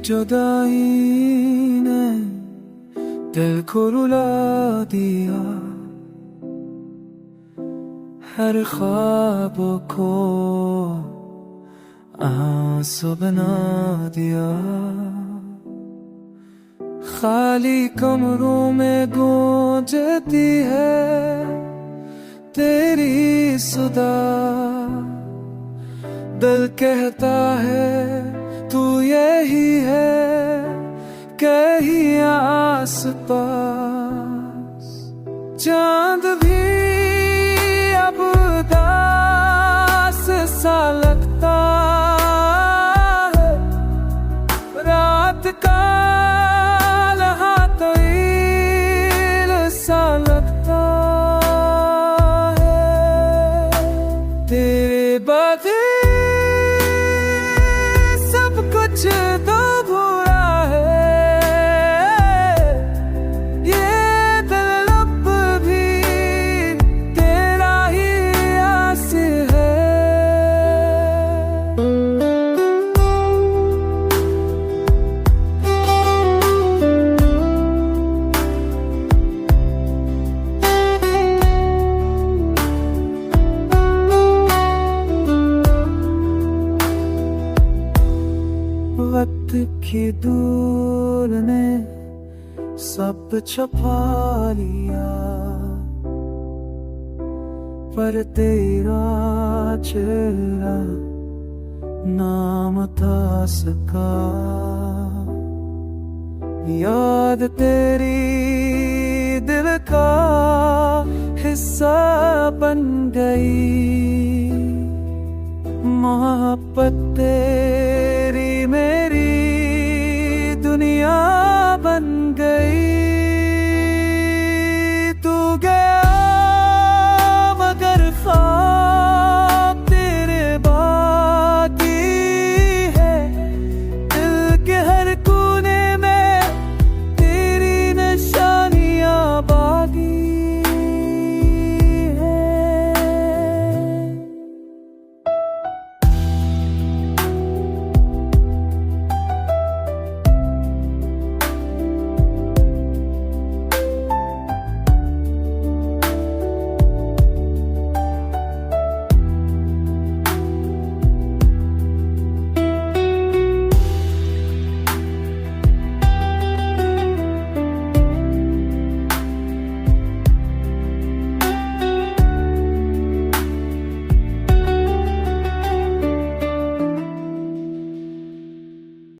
जुदाई ने दिल को रुला दिया, हर ख्वाब को आंसू बना दिया। खाली कमरों में गूंजती है तेरी सुधा, दिल कहता है तू यही है कहीं आस पास। चांद भी अब उदास सा लगता है, रात का लहातोईल सा लगता है। तेरे बदले सब कुछ तो भूला है, ये दिल लब भी तेरा ही आस है। वक्त की दूर ने सब छुपा लिया, पर तेरा चेहरा नाम था सका। याद तेरी दिल का हिस्सा बन गई, मोहब्बत